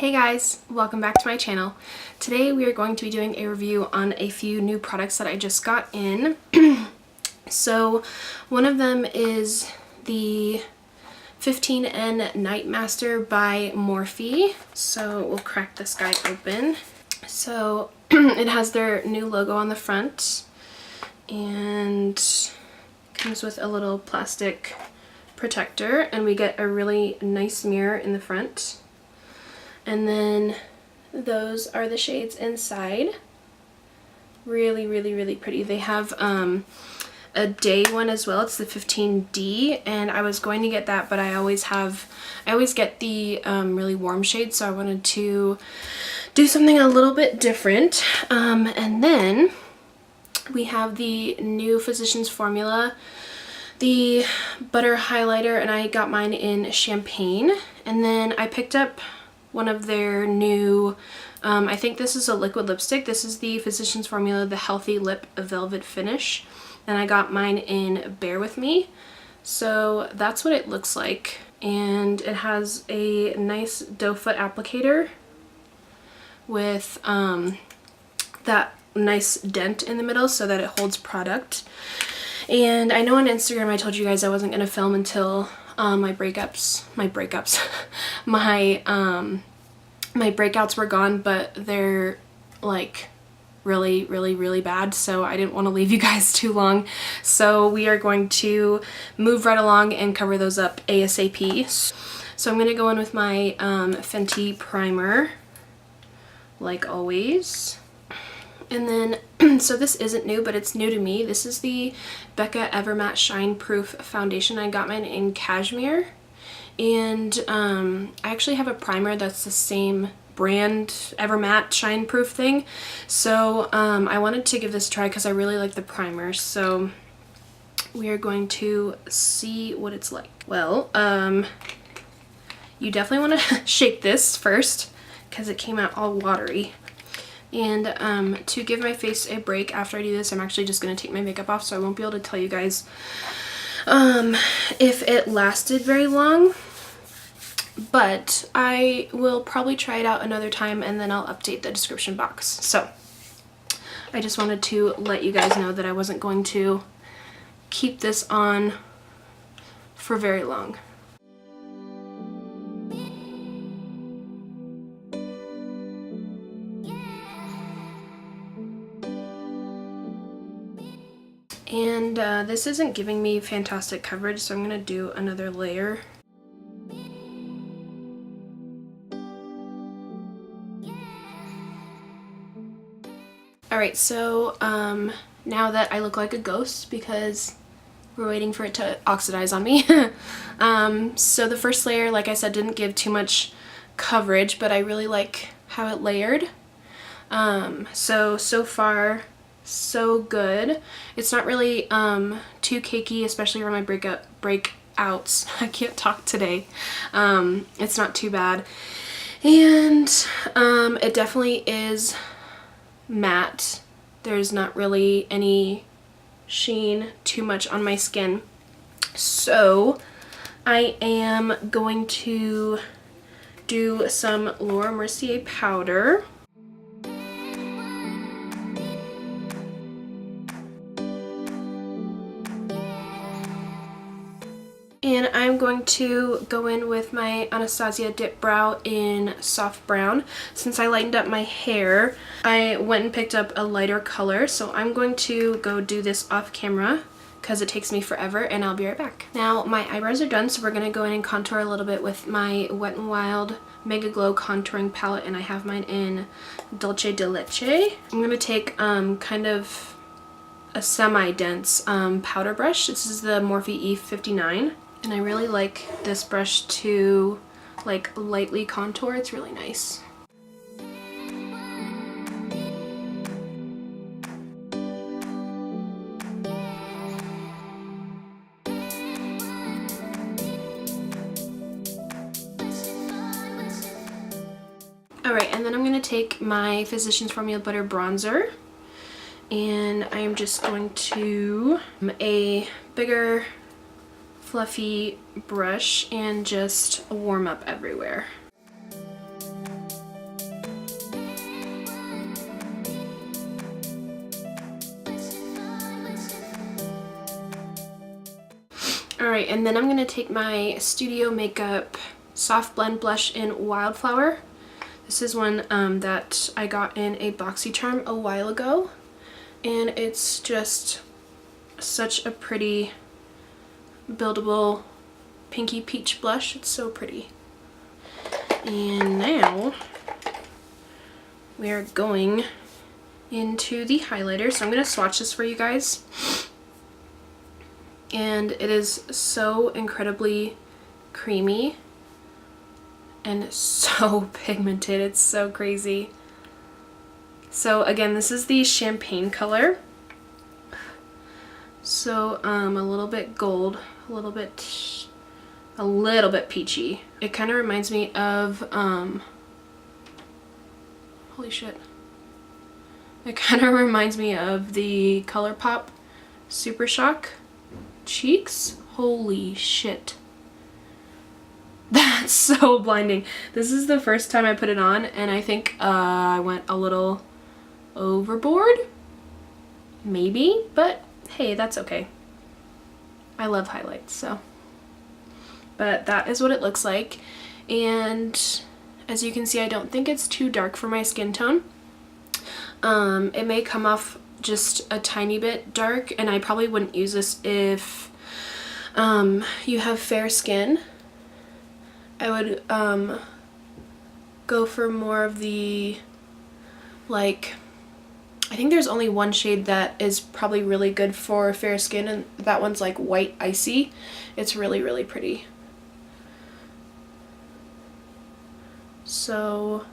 Hey guys, welcome back to my channel. Today we are going to be doing a review on a few new products that I just got in. So one of them is the 15N Night Master by Morphe. So we'll crack this guy open. So it has their new logo on the front and comes with a little plastic protector, and we get a really nice mirror in the front. And then those are the shades inside. Really, really, really pretty. They have a day one as well. It's the 15D, and I was going to get that, but I always get the really warm shades, so I wanted to do something a little bit different. And then we have the new Physicians Formula, the butter highlighter, and I got mine in champagne. And then I picked up one of their new, I think this is a liquid lipstick. This is the Physicians Formula, the Healthy Lip Velvet Finish. And I got mine in Bear With Me. So that's what it looks like. And it has a nice doe foot applicator with that nice dent in the middle so that it holds product. And I know on Instagram I told you guys I wasn't going to film until my breakouts were gone, but they're like really, really, really bad, so I didn't want to leave you guys too long. So we are going to move right along and cover those up ASAP. So I'm going to go in with my Fenty primer, like always. And then, so this isn't new, but it's new to me. This is the Becca Evermatte Shine Proof Foundation. I got mine in Cashmere. And I actually have a primer that's the same brand, Evermatte Shine Proof thing. So I wanted to give this a try because I really like the primer. So we are going to see what it's like. Well, you definitely want to shake this first because it came out all watery. And to give my face a break after I do this, I'm actually just going to take my makeup off, so I won't be able to tell you guys if it lasted very long. But I will probably try it out another time, and then I'll update the description box. So I just wanted to let you guys know that I wasn't going to keep this on for very long. And this isn't giving me fantastic coverage, so I'm going to do another layer. Alright, so now that I look like a ghost because we're waiting for it to oxidize on me. So the first layer, like I said, didn't give too much coverage, but I really like how it layered. So far, so good. It's not really too cakey, especially for my breakouts. I can't talk today. It's not too bad. And it definitely is matte. There's not really any sheen too much on my skin. So I am going to do some Laura Mercier powder. And I'm going to go in with my Anastasia Dipbrow in soft brown. Since I lightened up my hair, I went and picked up a lighter color. So I'm going to go do this off camera because it takes me forever, and I'll be right back. Now my eyebrows are done, so we're going to go in and contour a little bit with my Wet n Wild Mega Glow contouring palette, and I have mine in Dulche de Leche. I'm going to take kind of a semi-dense powder brush. This is the Morphe 15N. And I really like this brush to like lightly contour. It's really nice. Alright, and then I'm going to take my Physicians Formula Butter Bronzer, and I am just going to a bigger fluffy brush and just warm up everywhere. Alright, and then I'm going to take my Studio Makeup Soft Blend Blush in Wildflower. This is one that I got in a BoxyCharm a while ago, and it's just such a pretty buildable pinky peach blush. It's so pretty. And now we are going into the highlighter. So I'm going to swatch this for you guys. And it is so incredibly creamy and so pigmented. It's so crazy. So again, this is the champagne color. So a little bit gold, a little bit peachy. It kind of reminds me of holy shit. It kind of reminds me of the ColourPop Super Shock cheeks. Holy shit. That's so blinding. This is the first time I put it on, and I think I went a little overboard. Maybe, but hey, that's okay. I love highlights, so. But that is what it looks like. And as you can see, I don't think it's too dark for my skin tone. It may come off just a tiny bit dark, and I probably wouldn't use this if you have fair skin. I would go for more of the, like, I think there's only one shade that is probably really good for fair skin, and that one's like White Icy. It's really, really pretty. So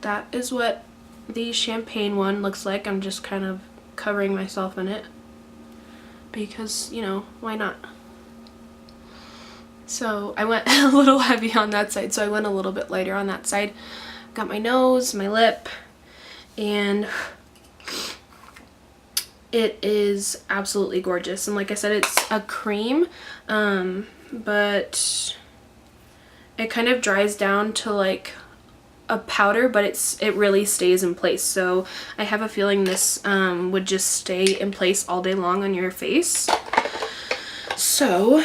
that is what the champagne one looks like. I'm just kind of covering myself in it because, you know, why not? So I went a little heavy on that side, so I went a little bit lighter on that side. Got my nose, my lip, and it is absolutely gorgeous. And like I said, it's a cream, but it kind of dries down to like a powder, but it really stays in place. So I have a feeling this would just stay in place all day long on your face. So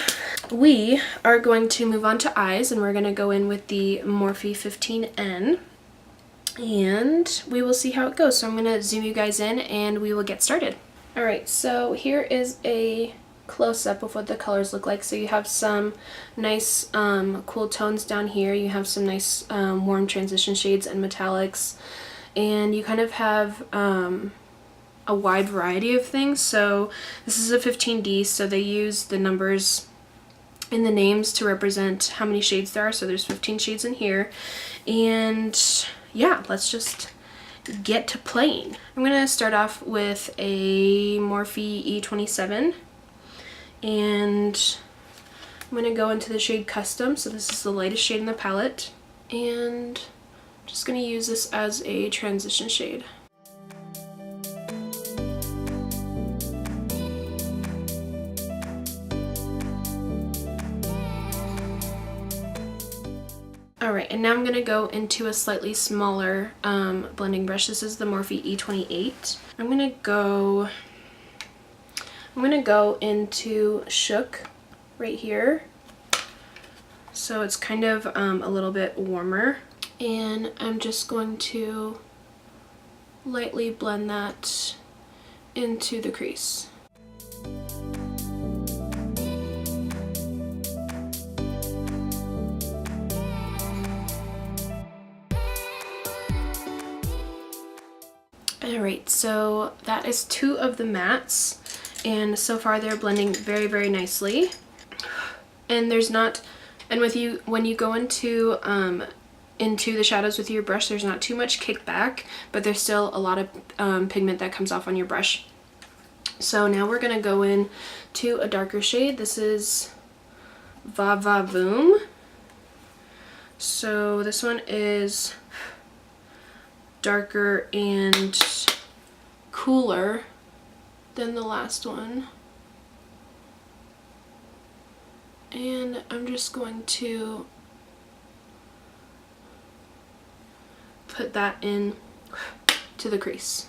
we are going to move on to eyes, and we're going to go in with the Morphe 15N, and we will see how it goes. So I'm going to zoom you guys in and we will get started. Alright, so here is a close-up of what the colors look like. So you have some nice cool tones down here, you have some nice warm transition shades and metallics, and you kind of have a wide variety of things. So this is a 15D, so they use the numbers in the names to represent how many shades there are. So there's 15 shades in here, and yeah, let's just get to playing. I'm gonna start off with a Morphe E27, and I'm gonna go into the shade Custom. So this is the lightest shade in the palette, and I'm just gonna use this as a transition shade. Alright, and now I'm going to go into a slightly smaller blending brush. This is the Morphe E28. I'm going to go into Shook right here. So it's kind of a little bit warmer. And I'm just going to lightly blend that into the crease. Alright, so that is two of the mattes, and so far they're blending very, very nicely. And there's not, and when you go into the shadows with your brush, there's not too much kickback, but there's still a lot of pigment that comes off on your brush. So now we're gonna go in to a darker shade. This is Va Va Voom. So this one is darker and cooler than the last one, and I'm just going to put that in to the crease.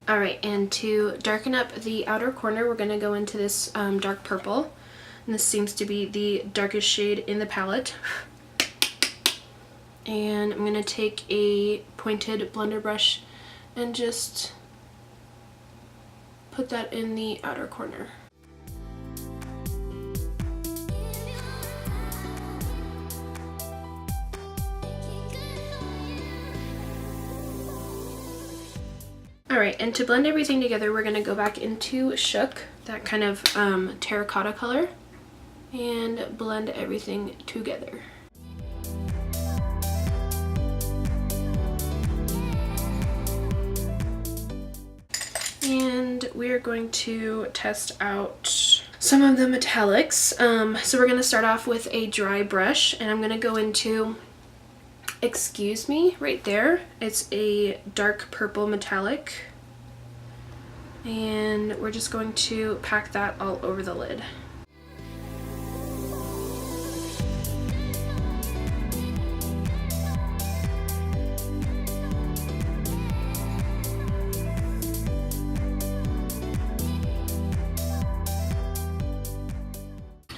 Alright, and to darken up the outer corner, we're going to go into this dark purple. And this seems to be the darkest shade in the palette. And I'm going to take a pointed blender brush and just put that in the outer corner. Alright, and to blend everything together, we're going to go back into Shook, that kind of terracotta color, and blend everything together. And we're going to test out some of the metallics. So we're going to start off with a dry brush, and I'm going to go into Excuse Me right there. It's a dark purple metallic, and we're just going to pack that all over the lid.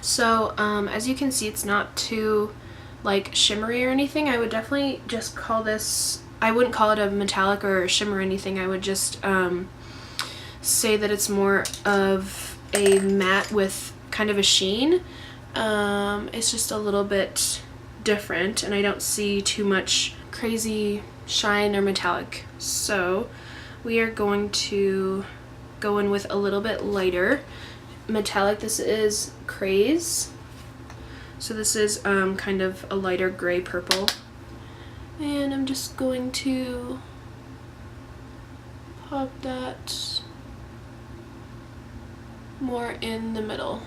So as you can see, it's not too like shimmery or anything. I would definitely just call this, I wouldn't call it a metallic or shimmer or anything. I would just say that it's more of a matte with kind of a sheen. It's just a little bit different, and I don't see too much crazy shine or metallic. So we are going to go in with a little bit lighter metallic. This is Craze. So this is kind of a lighter gray purple. And I'm just going to pop that more in the middle.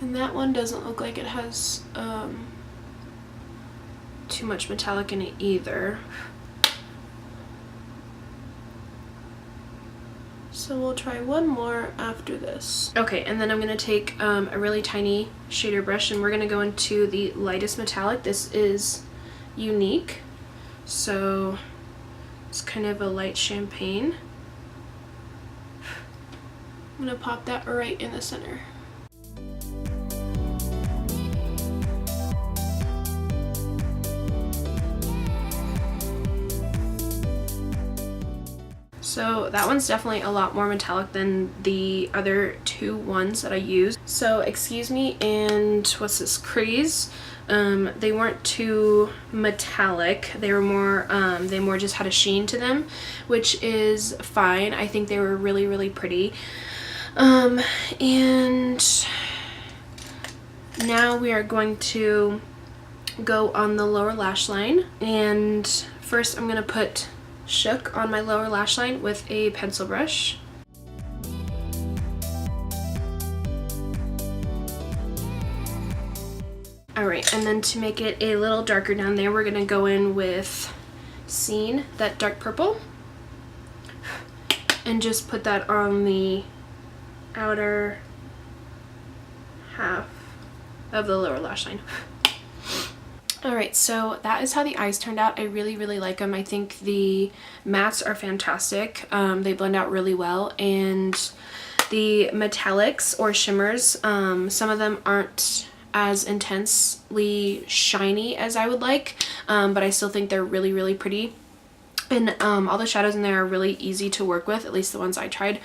And that one doesn't look like it has too much metallic in it either. So we'll try one more after this. Okay, and then I'm going to take a really tiny shader brush, and we're going to go into the lightest metallic. This is Unique. So it's kind of a light champagne. I'm going to pop that right in the center. So that one's definitely a lot more metallic than the other two ones that I used. So Excuse Me and what's this, Craze, they weren't too metallic. They were more, they more just had a sheen to them, which is fine. I think they were really, really pretty. And now we are going to go on the lower lash line. And first I'm going to put Shook on my lower lash line with a pencil brush. Alright, and then to make it a little darker down there, we're going to go in with Scene, that dark purple, and just put that on the outer half of the lower lash line. Alright, so that is how the eyes turned out. I really, really like them. I think the mattes are fantastic. They blend out really well, and the metallics or shimmers, some of them aren't as intensely shiny as I would like, but I still think they're really, really pretty. And all the shadows in there are really easy to work with, at least the ones I tried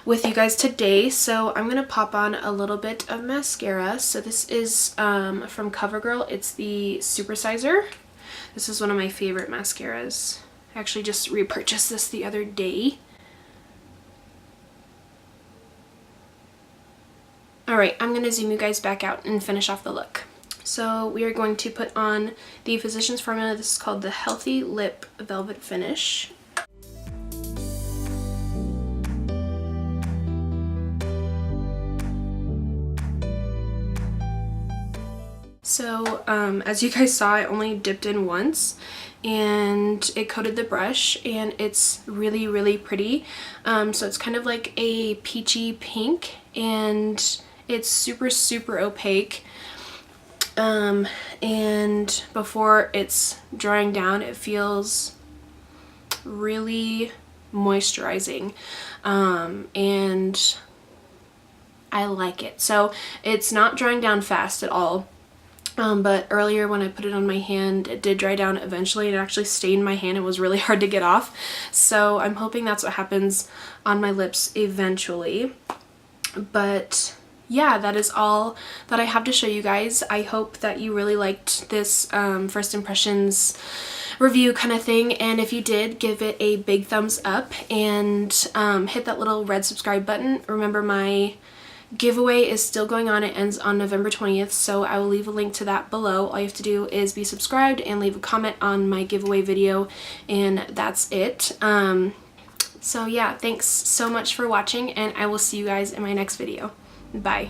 with you guys today. So I'm gonna pop on a little bit of mascara. So this is from Covergirl. It's the SuperSizer. This is one of my favorite mascaras. I actually just repurchased this the other day. Alright, I'm gonna zoom you guys back out and finish off the look. So we are going to put on the Physicians Formula. This is called the Healthy Lip Velvet Finish. So as you guys saw, I only dipped in once and it coated the brush, and it's really, really pretty. So it's kind of like a peachy pink, and it's super, super opaque. And before it's drying down, it feels really moisturizing, and I like it. So it's not drying down fast at all. But earlier when I put it on my hand, it did dry down eventually. It actually stained my hand. It was really hard to get off. So I'm hoping that's what happens on my lips eventually. But yeah, that is all that I have to show you guys. I hope that you really liked this first impressions review kind of thing, and if you did, give it a big thumbs up and hit that little red subscribe button. Remember, my giveaway is still going on. It ends on November 20th, so I will leave a link to that below. All you have to do is be subscribed and leave a comment on my giveaway video, and that's it. So yeah, thanks so much for watching, and I will see you guys in my next video. Bye.